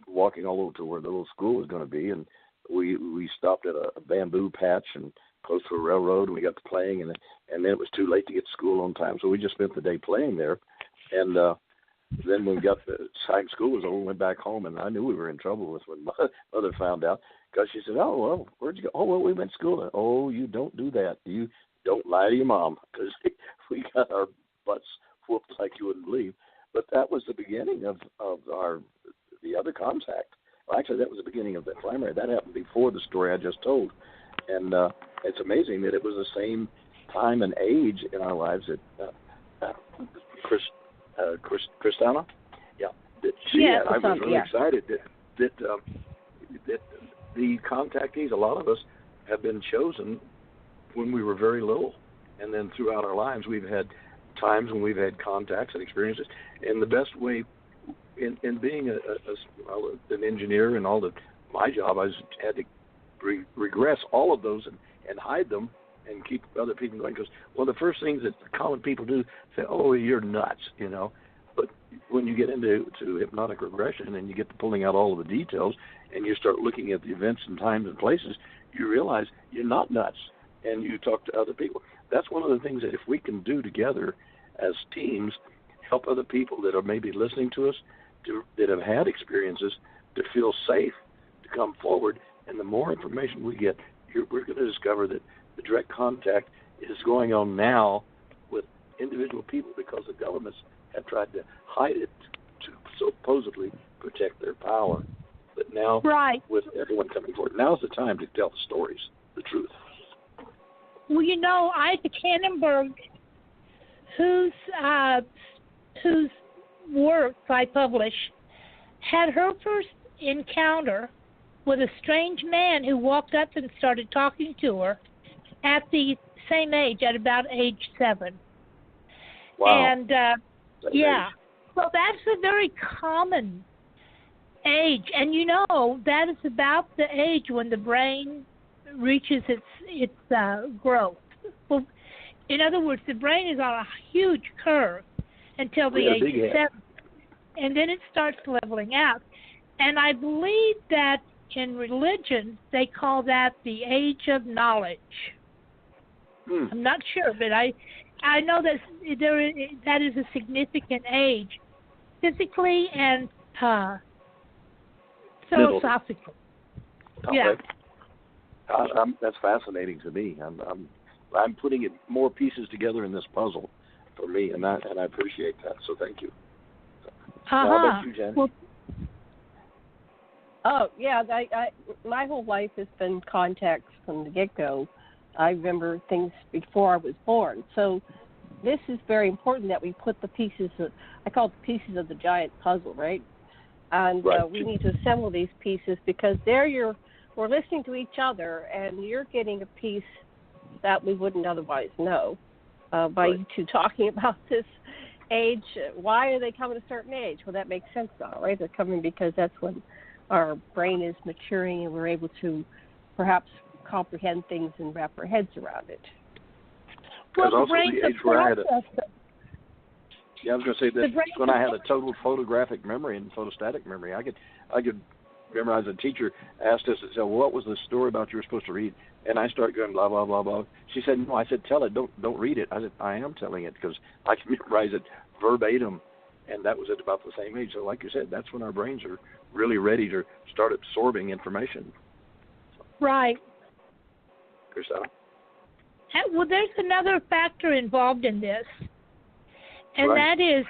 walking all over to where the little school was going to be, and we stopped at a bamboo patch and close to a railroad, and we got to playing, and then it was too late to get to school on time, so we just spent the day playing there, and then when we got the time school was over, we went back home, and I knew we were in trouble with when mother found out, because she said, "Oh, well, where'd you go?" "Oh, well, we went to school." "Oh, you don't do that. You don't lie to your mom," because we got our butts whooped like you wouldn't believe. But that was the beginning of the other contact. Well, actually, that was the beginning of the primary. That happened before the story I just told. And it's amazing that it was the same time and age in our lives that Crysana, that she had. I was really excited that the contactees, a lot of us, have been chosen when we were very little. And then throughout our lives, we've had times when we've had contacts and experiences. And the best way, in being an engineer and my job, I had to regress all of those and hide them and keep other people going. Because one of the first things that common people do say, "Oh, you're nuts," But when you get into hypnotic regression and you get to pulling out all of the details and you start looking at the events and times and places, you realize you're not nuts, and you talk to other people. That's one of the things that if we can do together as teams, help other people that are maybe listening to us, that have had experiences, to feel safe, to come forward. And the more information we get, we're going to discover that the direct contact is going on now with individual people because the governments have tried to hide it to supposedly protect their power. But now, with everyone coming forward, now's the time to tell the stories, the truth. Well, Ida Kannenberg, whose works I publish, had her first encounter with a strange man who walked up and started talking to her at the same age, at about age 7. Wow. And, so that's a very common age. And, that is about the age when the brain reaches its growth. Well, in other words, the brain is on a huge curve until the age of 7. And then it starts leveling out. And I believe that in religion, they call that the age of knowledge. I'm not sure, but I know that that is a significant age, physically and philosophically. Yeah. That's fascinating to me. I'm putting more pieces together in this puzzle for me, and I appreciate that. So thank you. How about you, Jen? Well, my whole life has been contacts from the get-go. I remember things before I was born. So this is very important that we put the pieces, I call it the pieces of the giant puzzle, right? And we need to assemble these pieces because we're listening to each other, and you're getting a piece that we wouldn't otherwise know by you two talking about this age. Why are they coming at a certain age? Well, that makes sense now, right? They're coming because that's when our brain is maturing and we're able to perhaps comprehend things and wrap our heads around it. Well, the brain's the age where I had I was going to say that when I had a total photographic memory and photostatic memory, I could memorize. A teacher asked us, "So what was the story about you were supposed to read?" And I started going blah blah blah blah. She said, "No." I said, "Tell it. Don't read it." I said, "I am telling it because I can memorize it verbatim." And that was at about the same age. So, like you said, that's when our brains are really ready to start absorbing information. Right. Crysana? Well, there's another factor involved in this, and that is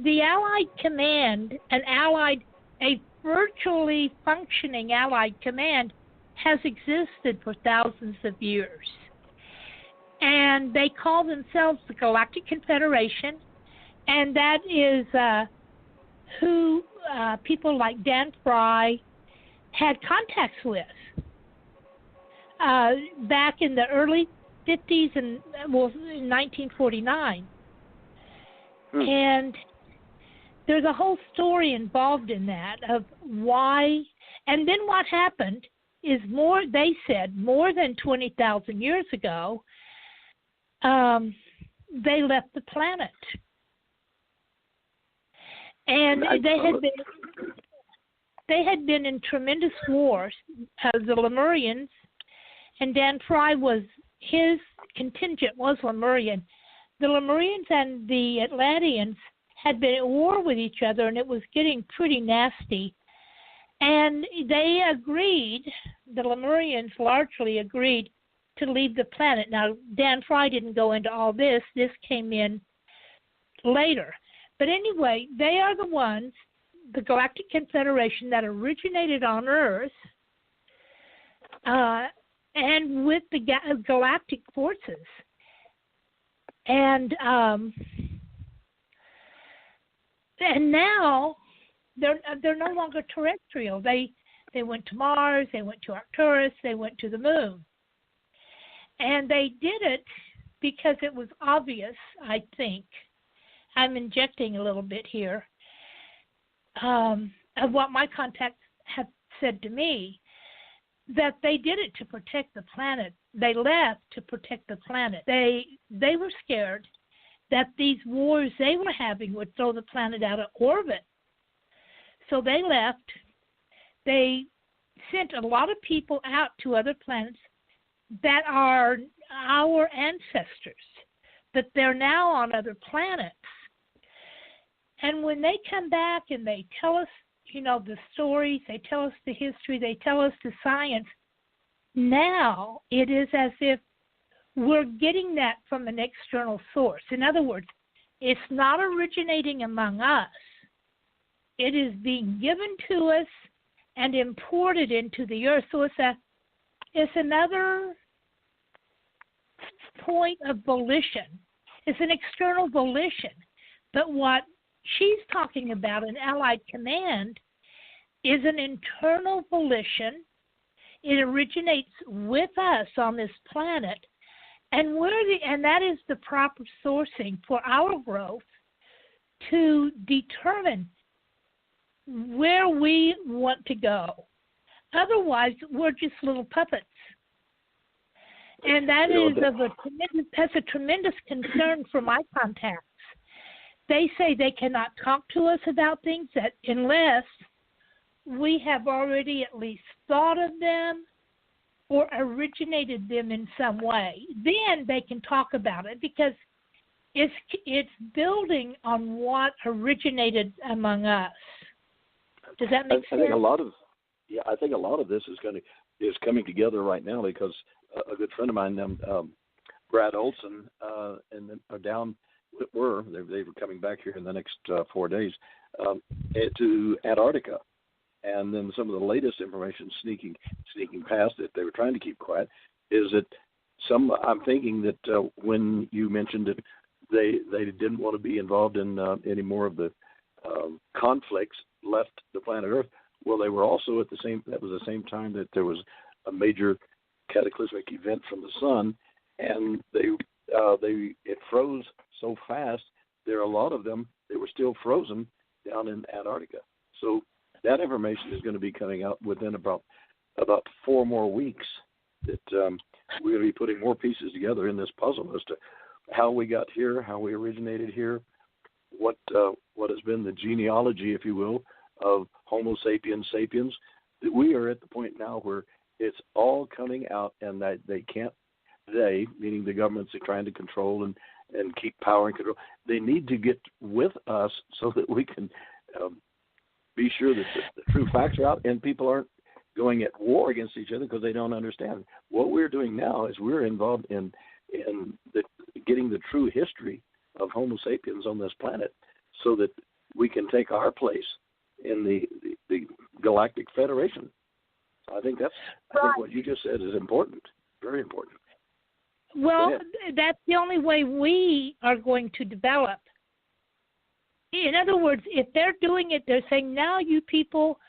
the Allied Command, a virtually functioning Allied Command, has existed for thousands of years. And they call themselves the Galactic Confederation, and that is who people like Dan Fry had contacts with back in the early 50s and in 1949. And there's a whole story involved in that of why. And then what happened is they said more than 20,000 years ago, they left the planet. And they had been, they had been in tremendous wars. The Lemurians, and Dan Fry his contingent was Lemurian. The Lemurians and the Atlanteans had been at war with each other, and it was getting pretty nasty. And they agreed, the Lemurians largely agreed, to leave the planet. Now, Dan Fry didn't go into all this. This came in later. But anyway, they are the ones, the Galactic Confederation, that originated on Earth and with the galactic forces. And now they're no longer terrestrial. They went to Mars, they went to Arcturus, they went to the moon. And they did it because it was obvious, I think. I'm injecting a little bit here of what my contacts have said to me, that they did it to protect the planet. They left to protect the planet. They were scared that these wars they were having would throw the planet out of orbit. So they left. They sent a lot of people out to other planets that are our ancestors, but they're now on other planets. And when they come back and they tell us, the stories, they tell us the history, they tell us the science, now it is as if we're getting that from an external source. In other words, it's not originating among us. It is being given to us and imported into the earth. So it's another point of volition. It's an external volition. But what she's talking about in Allied Command is an internal volition. It originates with us on this planet, and that is the proper sourcing for our growth to determine where we want to go. Otherwise, we're just little puppets. And that's a tremendous concern for my contacts. They say they cannot talk to us about things that unless we have already at least thought of them or originated them in some way. Then they can talk about it because it's building on what originated among us. Does that make sense? I think a lot of this is coming together right now because a good friend of mine, Brad Olson, and then they were coming back here in the next 4 days to Antarctica, and then some of the latest information sneaking past that they were trying to keep quiet is that I'm thinking that when you mentioned that they didn't want to be involved in any more of the conflicts left the planet Earth. Well, they were also that was the same time that there was a major cataclysmic event from the sun, and it froze so fast. There are a lot of them. They were still frozen down in Antarctica. So that information is going to be coming out within about 4 more weeks. That we're going to be putting more pieces together in this puzzle as to how we got here, how we originated here, what has been the genealogy, if you will, of Homo sapiens sapiens. We are at the point now where it's all coming out, and that they, meaning the governments, are trying to control and keep power and control. They need to get with us so that we can be sure that the true facts are out and people aren't going at war against each other because they don't understand. What we're doing now is we're involved in getting the true history of Homo sapiens on this planet so that we can take our place in the Galactic Federation. I think what you just said is important, very important. Well, that's the only way we are going to develop. In other words, if they're doing it, they're saying, now you people,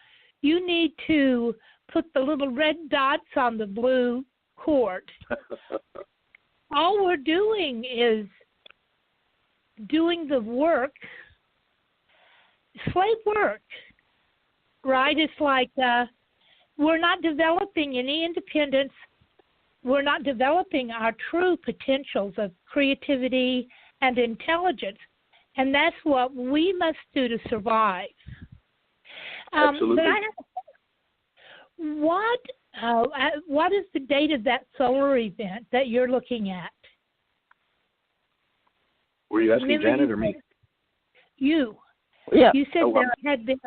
you need to put the little red dots on the blue cord. All we're doing is doing the work, slave work, right? It's like we're not developing any independence. We're not developing our true potentials of creativity and intelligence, and that's what we must do to survive. Absolutely. But I have a What is the date of that solar event that you're looking at? Were you asking Janet or me? You. Yeah. You said there had been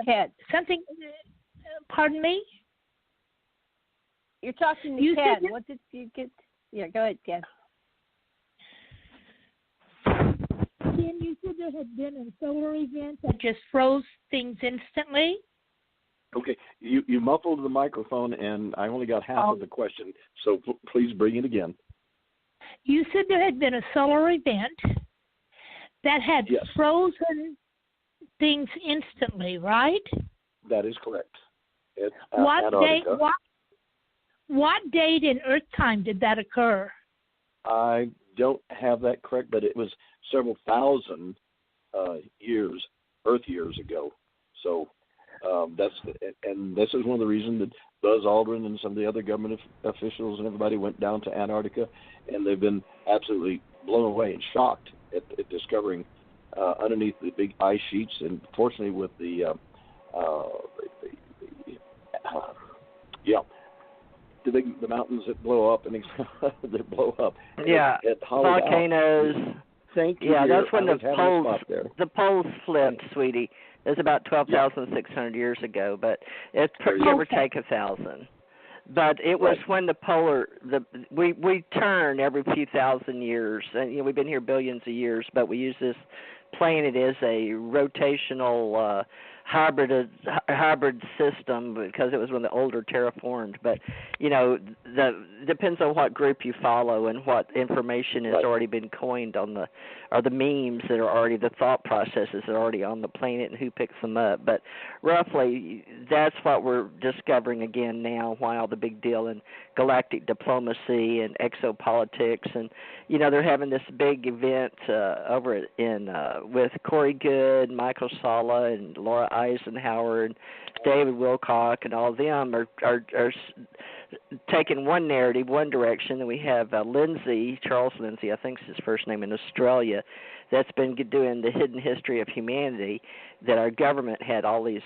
something. Pardon me? You're talking to Ken. What did you get? Yeah, go ahead, Ken. Ken, you said there had been a solar event that just froze things instantly? Okay, you muffled the microphone, and I only got half of the question, so please bring it again. You said there had been a solar event that had frozen things instantly, right? That is correct. What date in Earth time did that occur? I don't have that correct, but it was several thousand Earth years ago. So this is one of the reasons that Buzz Aldrin and some of the other government officials and everybody went down to Antarctica, and they've been absolutely blown away and shocked at discovering underneath the big ice sheets, and fortunately with the mountains that blow up and that blow up. Yeah, volcanoes. Thank you. Yeah, that's when the poles flipped, sweetie. It was about 12,600 years ago, but it's give or take 1,000. But it was when we turn every few thousand years, and we've been here billions of years, but we use this planet as a rotational hybrid system because it was one of the older terraformed. But depends on what group you follow and what information has already been coined on the memes that are already the thought processes that are already on the planet and who picks them up. But roughly, that's what we're discovering again now. Why all the big deal in galactic diplomacy and exopolitics, and they're having this big event over in with Corey Goode, Michael Salla, and Laura Eisenhower, and David Wilcock, and all of them are taking one narrative, one direction. And we have Charles Lindsay, I think is his first name, in Australia, that's been doing the hidden history of humanity, that our government had all these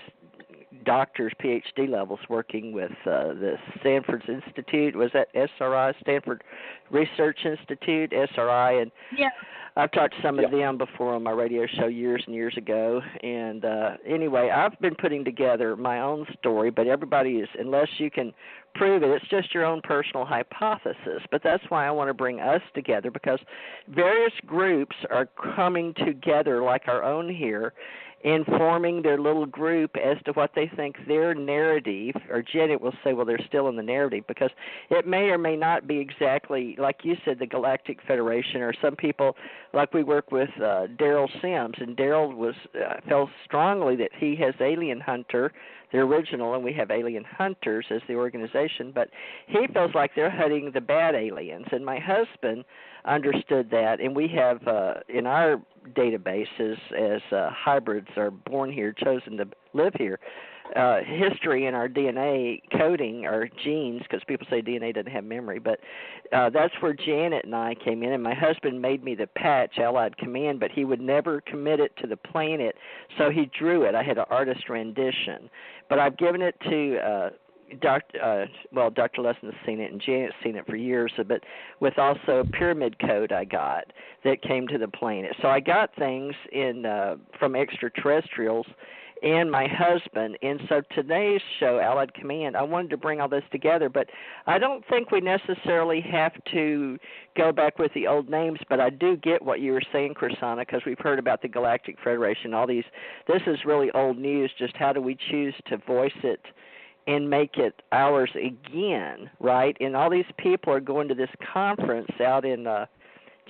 doctors, PhD levels, working with the Stanford Institute. Was that SRI, Stanford Research Institute, SRI? And I've talked to some of them before on my radio show years and years ago. And anyway, I've been putting together my own story, but everybody is, unless you can prove it, it's just your own personal hypothesis. But that's why I want to bring us together, because various groups are coming together like our own here and forming their little group as to what they think their narrative, or Janet will say, well, they're still in the narrative, because it may or may not be exactly, like you said, the Galactic Federation, or some people, like we work with Daryl Sims, and Daryl felt strongly that he has Alien Hunter, the original, and we have Alien Hunters as the organization, but he feels like they're hunting the bad aliens. And my husband understood that, and we have in our databases, as hybrids are born here, chosen to live here, history in our DNA coding, our genes, because people say DNA doesn't have memory, but that's where Janet and I came in, and my husband made me the patch, Allied Command, but he would never commit it to the planet, so he drew it. I had an artist rendition, but I've given it to Dr. Lessin has seen it, and Janet's seen it for years, but with also a pyramid code I got that came to the planet. So I got things from extraterrestrials and my husband. And so today's show, Allied Command, I wanted to bring all this together, but I don't think we necessarily have to go back with the old names, but I do get what you were saying, Crysana, because we've heard about the Galactic Federation, all these. This is really old news. Just how do we choose to voice it and make it ours again, right? And all these people are going to this conference out in,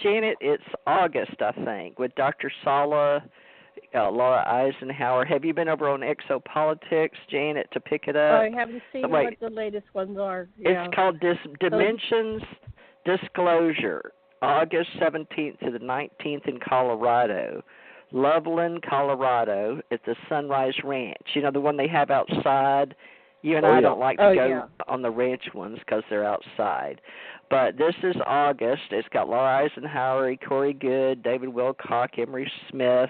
Janet, it's August, I think, with Dr. Salla, Laura Eisenhower. Have you been over on Exopolitics, Janet, to pick it up? I haven't seen what the latest ones are. Yeah. It's called Dimensions Disclosure, August 17th to the 19th in Colorado. Loveland, Colorado, at the Sunrise Ranch. You know, the one they have outside. You and I don't like to go on the ranch ones because they're outside. But this is August. It's got Laura Eisenhower, Corey Goode, David Wilcock, Emery Smith,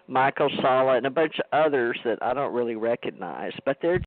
Michael Salla, and a bunch of others that I don't really recognize. But they're